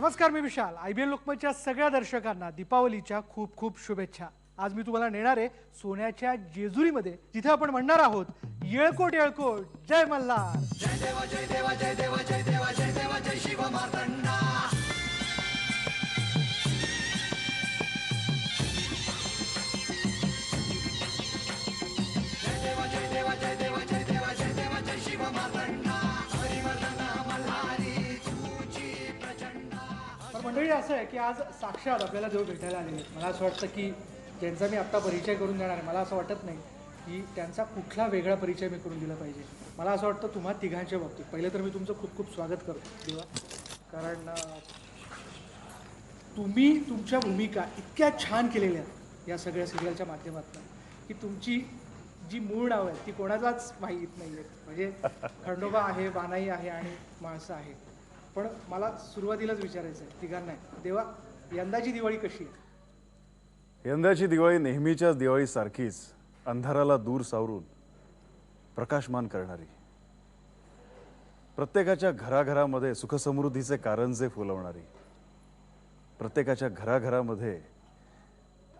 नमस्कार, मी विशाल. IBN लोकमतच्या सगळ्या दर्शकांना दीपावलीच्या खूप खूप शुभेच्छा. आज मी तुम्हाला नेणार आहे सोन्याच्या जेजुरीमध्ये, जिथे आपण म्हणणार आहोत येळकोट येळकोट जय मल्हार. जय देवा जय देवा जय देवा जय देवा जय देवा जय शिव मार्तंडा. जय देवा जय देवा जय देवा जय देवा जय देवा जय शिव मार्तंडा. हरिवर्धना मल्हारी तुझी प्रचंडा. पण मंडळी असं आहे की आज साक्षात आपल्याला देव भेटायला आलेले आहेत. मला असं वाटतं की ज्यांचा मी आत्ता परिचय करून देणार आहे, मला असं वाटत नाही की त्यांचा कुठला वेगळा परिचय मी करून दिला पाहिजे. मला असं वाटतं तुम्हा तिघांच्या बाबतीत पहिलं तर मी तुमचं खूप खूप स्वागत करतो देवा, कारण तुम्ही तुमच्या भूमिका इतक्या छान केलेल्या आहेत या सगळ्या सिरियलच्या माध्यमातून की तुमची जी मूळ नावं आहेत ती कोणालाच माहीत नाही आहेत. म्हणजे खंडोबा आहे, बानाई आहे आणि माळसा आहे. पण मला सुरुवातीलाच विचारायचं आहे तिघांना, देवा यंदाची दिवाळी कशी आहे? यंदाची दिवाळी नेहमीच्याच दिवाळीसारखीच अंधाराला दूर सावरून प्रकाशमान करणारी, प्रत्येकाच्या घराघरामध्ये सुखसमृद्धीचे कारंजे फुलवणारी, प्रत्येकाच्या घराघरामध्ये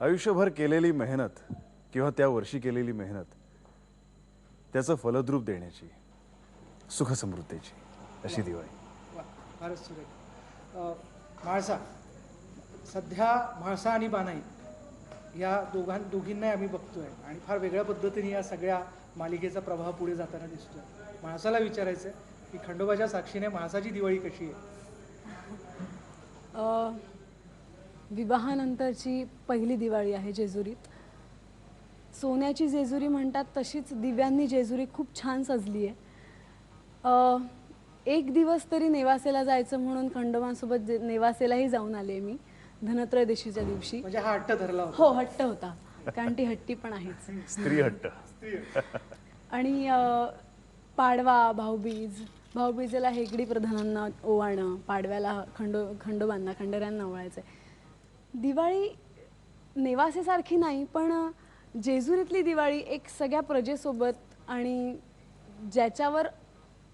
आयुष्यभर केलेली मेहनत किंवा त्या वर्षी केलेली मेहनत त्याचं फलद्रूप देण्याची, सुखसमृद्धीची अशी दिवाळी. वा, फारच सुरेख. म्हाळसा, सध्या म्हाळसा आणि बानाई या दोघींनाही आम्ही बघतोय आणि फार वेगळ्या पद्धतीने या सगळ्या मालिकेचा प्रभाव पुढे जाताना दिसतोय. म्हाळसाला विचारायचं आहे की खंडोबाच्या साक्षीने म्हाळसाची दिवाळी कशी आहे? विवाहानंतरची पहिली दिवाळी आहे जेजुरीत. सोन्याची जेजुरी म्हणतात तशीच दिव्यांनी जेजुरी खूप छान सजली आहे. एक दिवस तरी नेवासेला जायचं म्हणून खंडोबांसोबत नेवासेलाही जाऊन आले मी धनत्रयोदशीच्या दिवशी. म्हणजे हा हट्ट धरला होता? हो, हट्ट होता, कारण ती हट्टी पण आहेच. स्त्री हट्ट. आणि पाडवा, भाऊबीजेला हेगडी प्रधानांना ओवाळणं, पाडव्याला खंडोबांना खंडेऱ्यांना ओवाळायचं. दिवाळी नेवासेसारखी नाही, पण जेजुरीतली दिवाळी एक सगळ्या प्रजेसोबत आणि ज्याच्यावर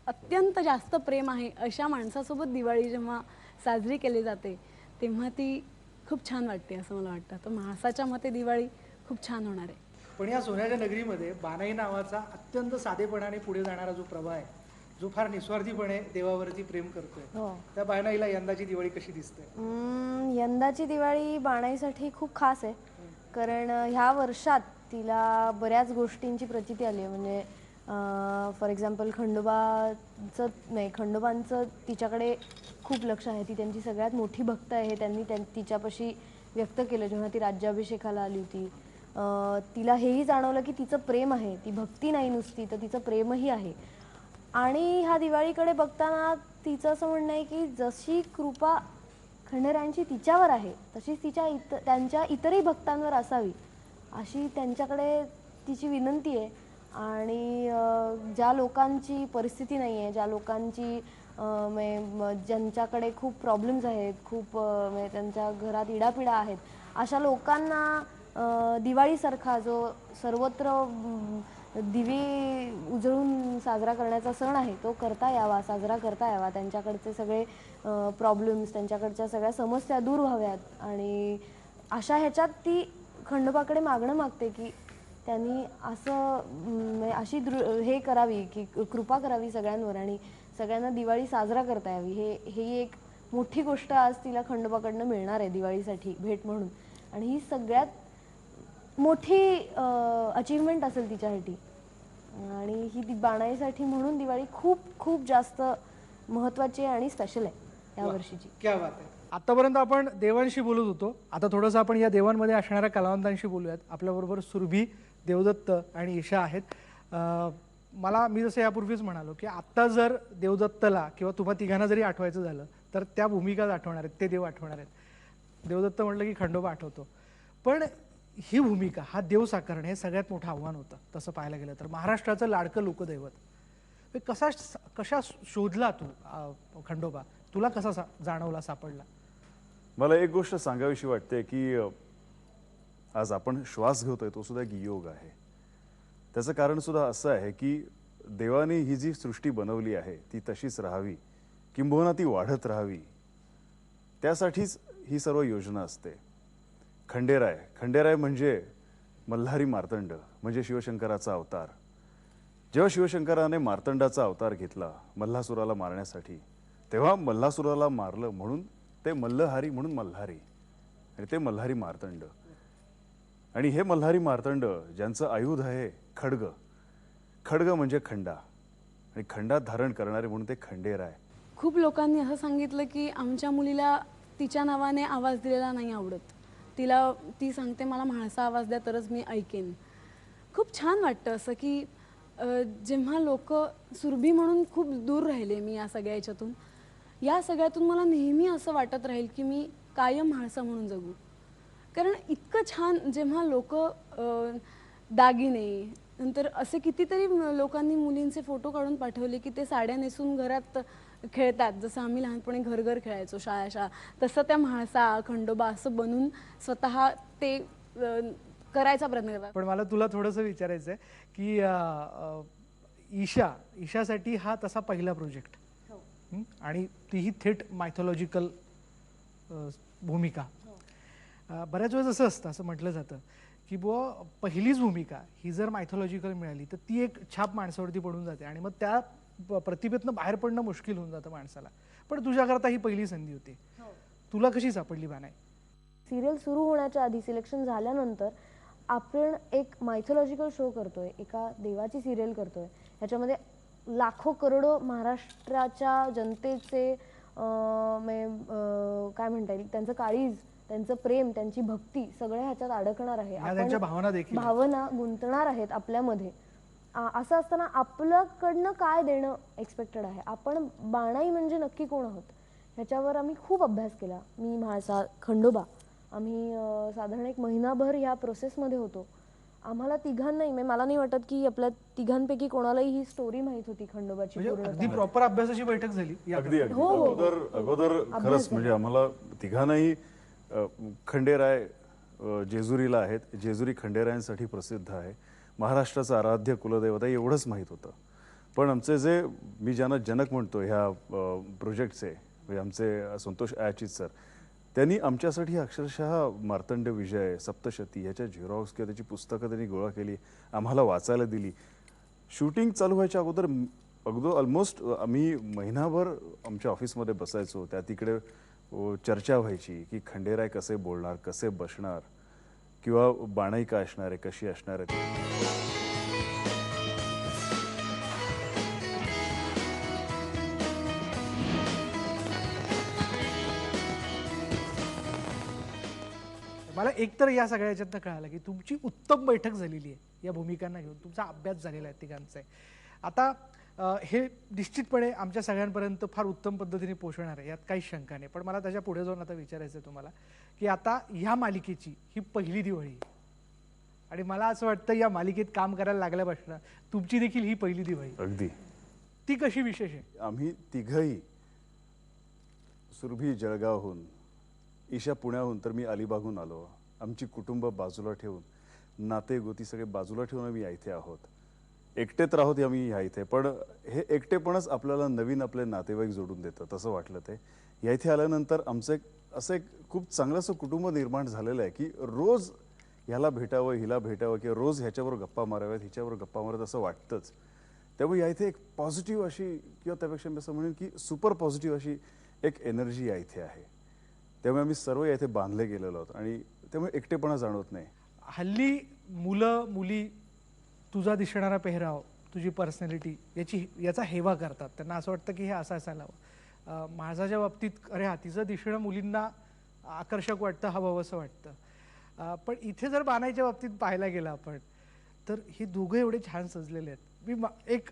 अत्यंत जास्त प्रेम आहे अशा माणसासोबत दिवाळी जेव्हा साजरी केली जाते तेव्हा ती खूप छान वाटते असं मला वाटतं. तर म्हाळसाच्या मते दिवाळी खूप छान होणार आहे. पण या सोन्याच्या नगरीमध्ये बानाई नावाचा अत्यंत साधेपणाने पुढे जाणारा जो प्रभा आहे, जो फार निस्वार्थीपणे देवावरती प्रेम करतोय, त्या बानाईला यंदाची दिवाळी कशी दिसते? यंदाची दिवाळी बाणाईसाठी खूप खास आहे, कारण ह्या वर्षात तिला बऱ्याच गोष्टींची प्रचिती आली आहे. म्हणजे फॉर एक्झाम्पल खंडोबांचं तिच्याकडे खूप लक्ष आहे. ती त्यांची सगळ्यात मोठी भक्त आहे. त्यांनी तिच्यापाशी व्यक्त केलं जेव्हा ती राज्याभिषेकाला आली होती. तिला हेही जाणवलं की तिचं प्रेम आहे, ती भक्ती नाही नुसती, तर तिचं प्रेमही आहे. आणि ह्या दिवाळीकडे बघताना तिचं असं म्हणणं आहे की जशी कृपा खंडेरायांची तिच्यावर आहे तशीच त्यांच्या इतरही भक्तांवर असावी अशी त्यांच्याकडे तिची विनंती आहे. आणि ज्या लोकांची परिस्थिती नाही आहे, ज्या लोकांची ज्यांच्याकडे खूप प्रॉब्लेम्स आहेत, खूप त्यांच्या घरात इडापिडा आहेत, अशा लोकांना दिवाळीसारखा जो सर्वत्र दिवे उजळून साजरा करण्याचा सण आहे तो साजरा करता यावा. त्यांच्याकडचे सगळे प्रॉब्लेम्स, त्यांच्याकडच्या सगळ्या समस्या दूर व्हाव्यात. आणि अशा ह्याच्यात ती खंडोबाकडे मागणं मागते की त्यांनी अशी हे करावी की कृपा करावी सगळ्यांवर आणि सगळ्यांना दिवाळी साजरा करता यावी. ही एक मोठी गोष्ट आज तिला खंडोबाकडनं मिळणार आहे दिवाळीसाठी भेट म्हणून. आणि ही सगळ्यात मोठी अचीवमेंट असेल तिच्यासाठी. आणि ही बाणाईसाठी म्हणून दिवाळी खूप खूप जास्त महत्त्वाची आणि स्पेशल आहे या वर्षीची. क्या बात आहे. आतापर्यंत आपण देवांशी बोलत होतो, आता थोडंसं आपण या देवांमध्ये असणाऱ्या कलावंतांशी बोलूयात. आपल्याबरोबर सुरभी, देवदत्त आणि ईशा आहेत. मी जसं यापूर्वीच म्हणालो की आत्ता जर देवदत्तला किंवा तुम्हा तिघांना जरी आठवायचं झालं तर त्या भूमिकाच आठवणार आहेत, ते देव आठवणार आहेत. देवदत्त म्हटलं की खंडोबा आठवतो, पण ही भूमिका, हा देव साकारणं हे सगळ्यात मोठं आव्हान होतं तसं पाहायला गेलं तर. महाराष्ट्राचं लाडकं लोकदैवत कशा शोधला तू खंडोबा? तुला कसा जाणवला, सापडला? मला एक गोष्ट सांगावीशी वाटते की आज आपण श्वास घेतोय तो सुद्धा एक योग आहे. त्याचं कारण सुद्धा असं आहे की देवाने ही जी सृष्टी बनवली आहे ती तशीच राहावी, किंबहुना ती वाढत राहावी, त्यासाठीच ही सर्व योजना असते. खंडेराय म्हणजे मल्हारी मार्तंड, म्हणजे शिवशंकराचा अवतार. जेव्हा शिवशंकराने मार्तंडाचा अवतार घेतला मल्हासुराला मारण्यासाठी, तेव्हा मल्हासुराला मारलं म्हणून ते मल्लहारी म्हणून मल्हारी, आणि ते मल्हारी मार्तंड. आणि हे मल्हारी मार्तंड ज्यांचं आयुध आहे खड्ग म्हणजे खंडा, आणि खंडा धारण करणारे म्हणून ते खंडेराय. खूप लोकांनी असं सांगितलं की आमच्या मुलीला तिच्या नावाने आवाज दिलेला नाही आवडत, ती सांगते मला म्हाळसा आवाज द्या तरच मी ऐकेन. खूप छान वाटतं असं की जेव्हा लोक सुरभी म्हणून खूप दूर राहिले मी या सगळ्यातून मला नेहमी असं वाटत राहील की मी कायम म्हाळसा म्हणून जगू. कारण इतकं छान जेव्हा लोक दागिने, नंतर असे कितीतरी लोकांनी मुलींचे फोटो काढून पाठवले की ते साड्या नेसून घरात खेळतात, जसं आम्ही लहानपणी घर खेळायचो शाळा, तसं त्या म्हाळसा खंडोबा असं बनून स्वतः ते करायचा प्रयत्न करतात. पण मला तुला थोडंसं विचारायचं आहे की ईशासाठी हा तसा पहिला प्रोजेक्ट, आणि तीही थेट मायथॉलॉजिकल भूमिका. बऱ्याच वेळेस असं म्हटलं जातं की बुवा पहिलीच भूमिका ही जर मायथॉलॉजिकल मिळाली तर ती एक छाप माणसावरती पडून जाते, आणि मग त्या प्रतिभेतनं बाहेर पडणं मुश्किल होऊन जातं माणसाला. पण तुझ्याकरता ही पहिली संधी होती. तुला कशी सापडली बानाई? सिरियल सुरू होण्याच्या आधी, सिलेक्शन झाल्यानंतर आपण एक मायथॉलॉजिकल शो करतोय, एका देवाची सिरियल करतोय, ह्याच्यामध्ये लाखो करोडो महाराष्ट्राच्या जनतेचे काय म्हणता येईल, त्यांचं काळीज, त्यांचं प्रेम, त्यांची भक्ती सगळ्या ह्याच्यात अडकणार आहे. त्यांच्या भावना देखील, भावना गुंतणार आहेत आपल्यामध्ये. असं असताना आपल्याकडनं काय देणं एक्सपेक्टेड आहे, आपण बाणाई म्हणजे नक्की कोण आहोत ह्याच्यावर आम्ही खूप अभ्यास केला. मी, म्हाळसा, खंडोबा, आम्ही साधारण एक महिनाभर ह्या प्रोसेसमध्ये होतो. आम्हाला तिघांनाही, मला नाही वाटत की आपल्या तिघांपैकी कोणालाही ही स्टोरी माहित होती खंडोबाची पूर्ण. अगदी प्रॉपर अभ्यासाची बैठक झाली. अगदी अगोदर खरंच म्हणजे आम्हाला तिघांनाही खंडेराय जेजुरीला आहेत, जेजुरी खंडेरायांसाठी प्रसिद्ध आहे, महाराष्ट्राचं आराध्य कुलदैवत आहे एवढंच माहीत होतं. पण आमचे जे, मी ज्यांना जनक म्हणतो ह्या प्रोजेक्टचे, म्हणजे आमचे संतोष आयाचित सर, त्यांनी आमच्यासाठी अक्षरशः मार्तंड विजय, सप्तशती ह्याच्या झेरॉक्स किंवा त्याची पुस्तकं त्यांनी गोळा केली, आम्हाला वाचायला दिली. शूटिंग चालू व्हायच्या अगोदर ऑलमोस्ट आम्ही महिनाभर आमच्या ऑफिसमध्ये बसायचो. त्या तिकडे चर्चा व्हायची की खंडेराय कसे बोलणार, कसे बसणार, किंवा बाणाई काय असणार आहे, कशी असणार आहे. मला एकतर या सगळ्या याच्यातनं कळालं की तुमची उत्तम बैठक झालेली आहे या भूमिकांना घेऊन, तुमचा अभ्यास झालेला आहे तिघांचा. आता हे निश्चितपणे आमच्या सगळ्यांपर्यंत फार उत्तम पद्धतीने पोहोचणार आहे, यात काही शंका नाही. पण मला त्याच्या पुढे जाऊन आता विचारायचं आहे तुम्हाला की आता ह्या मालिकेची ही पहिली दिवाळी, आणि मला असं वाटतं या मालिकेत काम करायला लागल्यापासून तुमची देखील ही पहिली दिवाळी. अगदी. ती कशी विशेष आहे? आम्ही तिघही, सुरभी जळगावहून, ईशा पुण्याहून, तर मी अलिबागहून आलो. आमची कुटुंब बाजूला ठेवून, नाते गोती सगळे बाजूला ठेवून आम्ही या इथे आहोत. एकटे तर आहोत आम्ही या इथे, पण हे एकटेपणच आपल्याला नवीन आपले नातेवाईक जोडून देतं, तसं वाटलं ते. या इथे आल्यानंतर आमचं असं एक खूप चांगलंसं कुटुंब निर्माण झालेलं आहे की रोज ह्याला भेटावं, हिला भेटावं, किंवा रोज ह्याच्यावर गप्पा माराव्यात, हिच्यावर गप्पा माराव्यात असं वाटतंच. त्यामुळे या इथे एक पॉझिटिव्ह अशी, किंवा त्यापेक्षा मी असं म्हणेन की सुपर पॉझिटिव्ह अशी एक एनर्जी या इथे आहे. त्यामुळे आम्ही सर्व या इथे बांधले गेलेलो आहोत, आणि त्यामुळे एकटेपणा जाणवत नाही. हल्ली मुलं मुली तुझा दिसणारा पेहराव, तुझी पर्सनॅलिटी याचा हेवा करतात. त्यांना असं वाटतं की हे असं असायला हवं. माझ्या बाबतीत अरे हा, तिचं दिसणं मुलींना आकर्षक वाटतं, हवं असं वाटतं. पण इथे जर बाणाईच्या बाबतीत पाहायला गेलं आपण, तर हे दोघं एवढे छान सजलेले आहेत. मी एक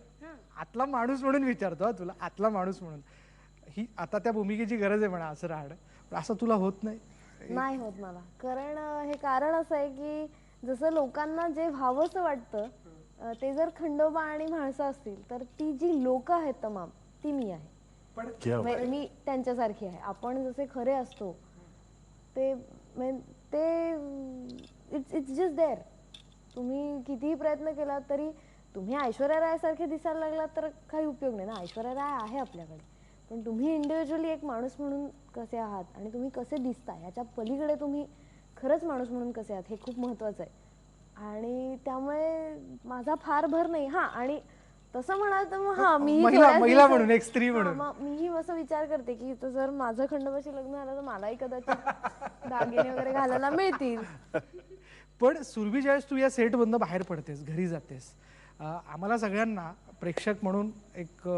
आतला माणूस म्हणून विचारतो हा तुला, आतला माणूस म्हणून, ही आता त्या भूमिकेची गरज आहे म्हणा असं राहणं, पण असं तुला होत नाही? नाही होत मला. कारण हे कारण असं आहे की जसं लोकांना जे व्हावंसं वाटतं ते जर खंडोबा आणि म्हाळसा असतील तर ती जी लोक आहेत तमाम, ती मी आहे. मी त्यांच्यासारखी आहे. आपण जसे खरे असतो ते इट्स जस्ट देअर. तुम्ही कितीही प्रयत्न केला तरी तुम्ही ऐश्वर्या राय सारखे दिसायला लागला तर काही उपयोग नाही ना. ऐश्वर्या राय आहे आपल्याकडे, पण तुम्ही इंडिव्हिज्युअली एक माणूस म्हणून कसे आहात आणि तुम्ही कसे दिसता याच्या पलीकडे तुम्ही खरंच माणूस म्हणून कसे आहात हे खूप महत्त्वाचं आहे. आणि त्यामुळे माझा फार भर नाही. हा, आणि तसं म्हणाल तर मग हा मीही महिला थोड्याच महिला दिवसात- म्हणून, एक स्त्री हा, म्हणून. मग मीही असं विचार करते की इथं जर माझं खंडोबाशी लग्न झालं तर मलाही कदाचित दागिने वगैरे घालायला मिळतील. पण सुरभी, ज्यावेळेस तू या सेटमधनं बाहेर पडतेस, घरी जातेस, आम्हाला सगळ्यांना प्रेक्षक म्हणून एक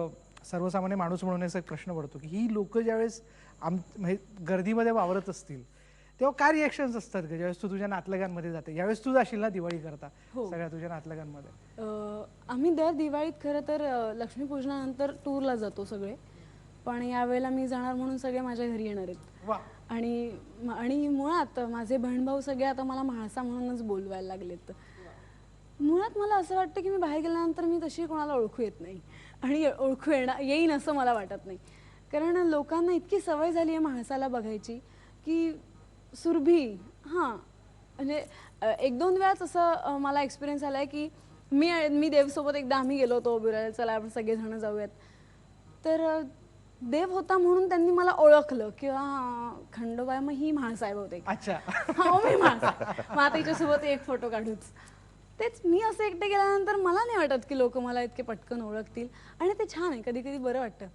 सर्वसामान्य माणूस म्हणून असा एक प्रश्न पडतो की ही लोक ज्यावेळेस म्हणजे गर्दीमध्ये वावरत असतील तेव्हा काय रिएक्शन्स असतात का ज्यावेळेस तू तुझ्या नातलगांमध्ये जाते? यावेळेस तू जाशील ना दिवाळी करता सगळ्या तुझ्या नातलगांमध्ये? आम्ही दर दिवाळीत खरं तर लक्ष्मीपूजनानंतर टूरला जातो सगळे, पण यावेळेला मी जाणार म्हणून सगळे माझ्या घरी येणार आहेत. वा. आणि मुळात माझे बहीणभाऊ सगळे आता मला म्हाळसा म्हणूनच बोलवायला लागलेत. मुळात मला असं वाटतं की मी बाहेर गेल्यानंतर मी तशी कोणाला ओळखू येत नाही आणि ओळखू येईन असं मला वाटत नाही, कारण लोकांना इतकी सवय झाली आहे म्हाळसाला बघायची की सुरभी. हां, म्हणजे एक दोन वेळाच असं मला एक्सपिरियन्स आला आहे की मी देवसोबत एकदा आम्ही गेलो होतो बिरायला, चला आपण सगळेजण जाऊयात, तर देव होता म्हणून त्यांनी मला ओळखलं किंवा खंडोबा, मग ही म्हाळसा आहे बहुतेक. अच्छा. हा, मी म्हाळसा. मग आता हिच्यासोबत एक फोटो काढूच. तेच मी असं एकटे गेल्यानंतर मला नाही वाटत की लोक मला इतके पटकन ओळखतील, आणि ते छान आहे, कधी कधी बरं वाटतं.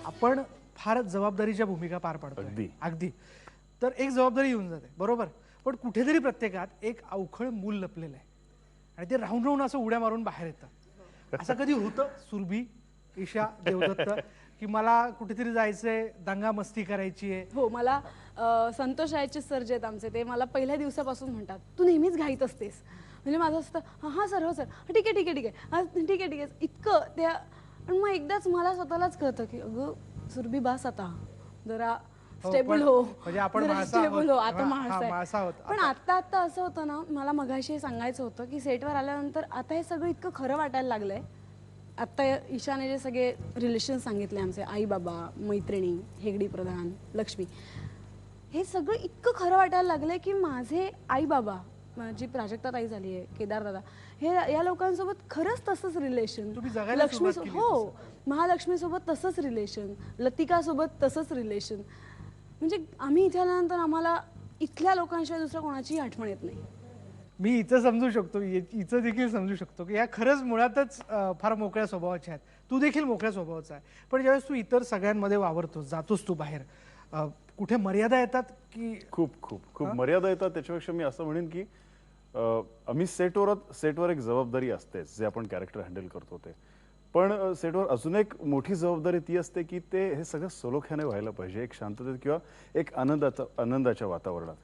आपण फार जबाबदारीच्या भूमिका पार पाडतो. अगदी. अगदी. तर एक जबाबदारी येऊन जाते, बरोबर, पण कुठेतरी प्रत्येकात एक अवखळ मूल लपलेलं आहे आणि ते राहून राहून असं उड्या मारून बाहेर येतं. असं कधी होतं सुरभी, ईशा, देवदत्त, की मला कुठेतरी जायचंय, दंगा मस्ती करायची आहे? हो, मला संतोष रायचे सर जे आहेत आमचे, ते मला पहिल्या दिवसापासून म्हणतात तू नेहमीच घाईत असतेस. म्हणजे माझं असतं हां सर, हो सर, ठीक आहे ठीक आहे ठीक आहे, हां ठीक आहे ठीक आहे, इतकं त्या. आणि मग एकदाच मला स्वतःलाच कळतं की अगं सुरभी, बास आता, जरा स्टेबल हो, म्हणजे आपण जरा म्हाळसा आहोत. स्टेबल हो, आता हा, म्हाळसा आहे. पण आता असं होतं ना, मला मगाशी हे सांगायचं होतं की सेटवर आल्यानंतर आता हे सगळं इतकं खरं वाटायला लागलंय. आत्ता ईशाने जे सगळे रिलेशन सांगितले आमचे, आई बाबा, मैत्रिणी, हेगडी प्रधान, लक्ष्मी, हे सगळं इतकं खरं वाटायला लागलंय की माझे आई बाबा, जी प्राजक्ता ताई झाली आहे, केदार दादा, हे या लोकांसोबत खरंच तसंच रिलेशन. तुम्ही जगायला लक्ष्मी, सुरुवात केली हो, महालक्ष्मी सोबत तसंच रिलेशन, लतिका सोबत तसंच रिलेशन. म्हणजे आम्ही इथे आल्यानंतर आम्हाला इथल्या लोकांशिवाय दुसऱ्या कोणाचीही आठवण येत नाही. मी इथं समजू शकतो, इथं देखील समजू शकतो की या खरंच मुळातच फार मोकळ्या स्वभावाच्या आहेत. तू देखील मोकळ्या स्वभावाचा आहे, पण ज्यावेळेस तू इतर सगळ्यांमध्ये वावरतोस, जातोस तू बाहेर, कुठे मर्यादा येतात की? खूप खूप खूप मर्यादा येतात. त्याच्यापेक्षा मी असं म्हणेन की आम्ही सेटवर एक जबाबदारी असतेच, जे आपण कॅरेक्टर हँडल करतो ते. पण सेटवर अजून एक मोठी जबाबदारी ती असते की ते हे सगळं सलोख्याने व्हायला पाहिजे, एक शांततेत किंवा एक आनंदाच्या वातावरणात.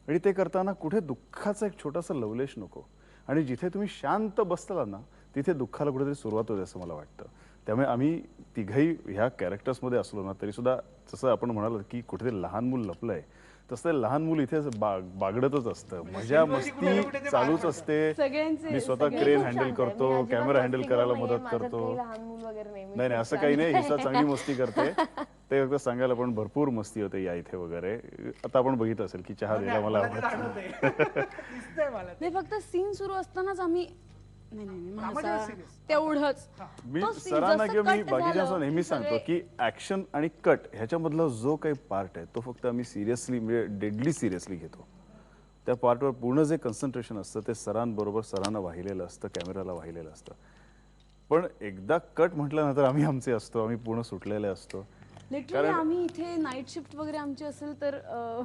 आणि ते करताना कुठे दुःखाचा एक छोटासा लवलेश नको. आणि जिथे तुम्ही शांत बसताला ना, तिथे दुःखाला कुठेतरी सुरुवात होते असं मला वाटतं. त्यामुळे आम्ही तिघही ह्या कॅरेक्टर्समध्ये असलो ना, तरी सुद्धा जसं आपण म्हणालो की कुठेतरी लहान मूल लपलंय, तसं ते लहान मूल इथे बागडतच असतं. मजा मस्ती चालूच असते. मी स्वतः क्रेन हँडल करतो, कॅमेरा हँडल करायला मदत करतो. लहान मूल वगैरे नाही. नाही नाही, असं काही नाही. हिसा चांगली मस्ती करते, ते फक्त सांगायला पण भरपूर मस्ती होते या इथे वगैरे. आता आपण बघितलं असेल की चहा द्यायला मला आवडतं. दिसतंय मला. नाही, फक्त सीन सुरू असतानाच आम्ही नाही नाही म्हाळसा, तेवढंच. मी तो scene सरांना जसं किंवा मी cut बाकीच्यांना झालं नेहमी की सांगतो सगळे- की ऍक्शन आणि कट ह्याच्यामधला जो काही पार्ट आहे तो फक्त आम्ही सिरियसली, म्हणजे डेडली सिरियसली घेतो. त्या पार्टवर पूर्ण जे कन्सन्ट्रेशन असतं ते सरांना वाहिलेलं असतं, कॅमेराला वाहिलेलं असतं. पण एकदा कट म्हटल्यानंतर आम्ही आमचे असतो, आम्ही पूर्ण सुटलेले असतो. लिटरली आम्ही इथे नाईट शिफ्ट वगैरे आमची असेल तर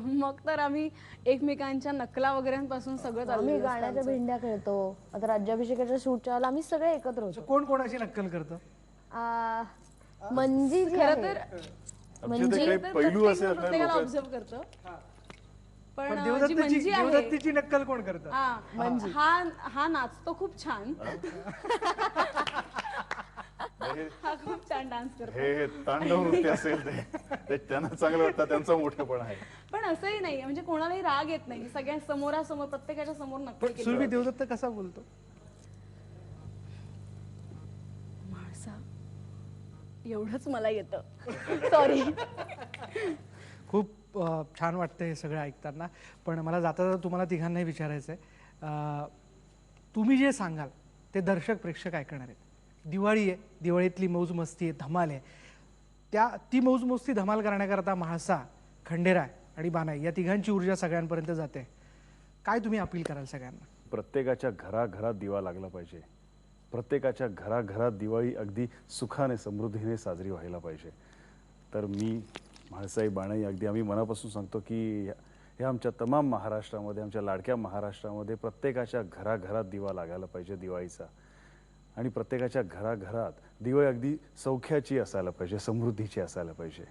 मग तर आम्ही एकमेकांच्या नकला वगैरेपासून सगळं आम्ही चालू गाण्याच्या भेंड्या खेळतो. आता राज्याभिषेकाच्या शूटच्या वेळेला आम्ही सगळे एकत्र होतो. कोण कोणाची नक्कल करतं? मंजी जी खरं आहे, तर आमचे ते काही पैलू असे असतात प्रत्येकाला लोक. ऑब्झर्व करतो. पण पण जी मंजी आहे, देवदत्तीची नक्कल कोण करतं? हा नाचतो खूप छान. हा खूप छान डान्स करतो. हे तांडव नृत्य असेल ते त्यांना चांगलं वाटतं, त्यांचा मोठेपणा आहे. पण असंही नाही, म्हणजे कोणालाही राग येत नाही. सगळ्या समोरासमोर, प्रत्येकाच्या समोर नक्की केली. सुरभी, देवदत्त कसा बोलतो? म्हाळसा, एवढंच मला येतं. सॉरी. खूप छान वाटतं हे सगळं ऐकताना. पण मला जाता जाता तुम्हाला तिघांनाही विचारायचं आहे, तुम्ही जे सांगाल ते दर्शक प्रेक्षक ऐकणार आहेत. दिवाळी आहे, दिवाळीतली मौज मस्ती आहे, धमाल आहे. ती मौज मस्ती धमाल करण्याकरता म्हाळसा, खंडेराय आणि बानाई या तिघांची ऊर्जा सगळ्यांपर्यंत जाते. काय तुम्ही अपील कराल सगळ्यांना? प्रत्येकाच्या घराघरात दिवा लागला पाहिजे. प्रत्येकाच्या घराघरात दिवाळी अगदी सुखाने समृद्धीने साजरी व्हायला पाहिजे. तर मी म्हाळसाई बाणाई अगदी आम्ही मनापासून सांगतो की हे आमच्या तमाम महाराष्ट्रामध्ये, आमच्या लाडक्या महाराष्ट्रामध्ये प्रत्येकाच्या घराघरात दिवा लागायला पाहिजे दिवाळीचा. आणि प्रत्येकाच्या घराघरात दिवाळी अगदी सौख्याची असायला पाहिजे, समृद्धीची असायला पाहिजे.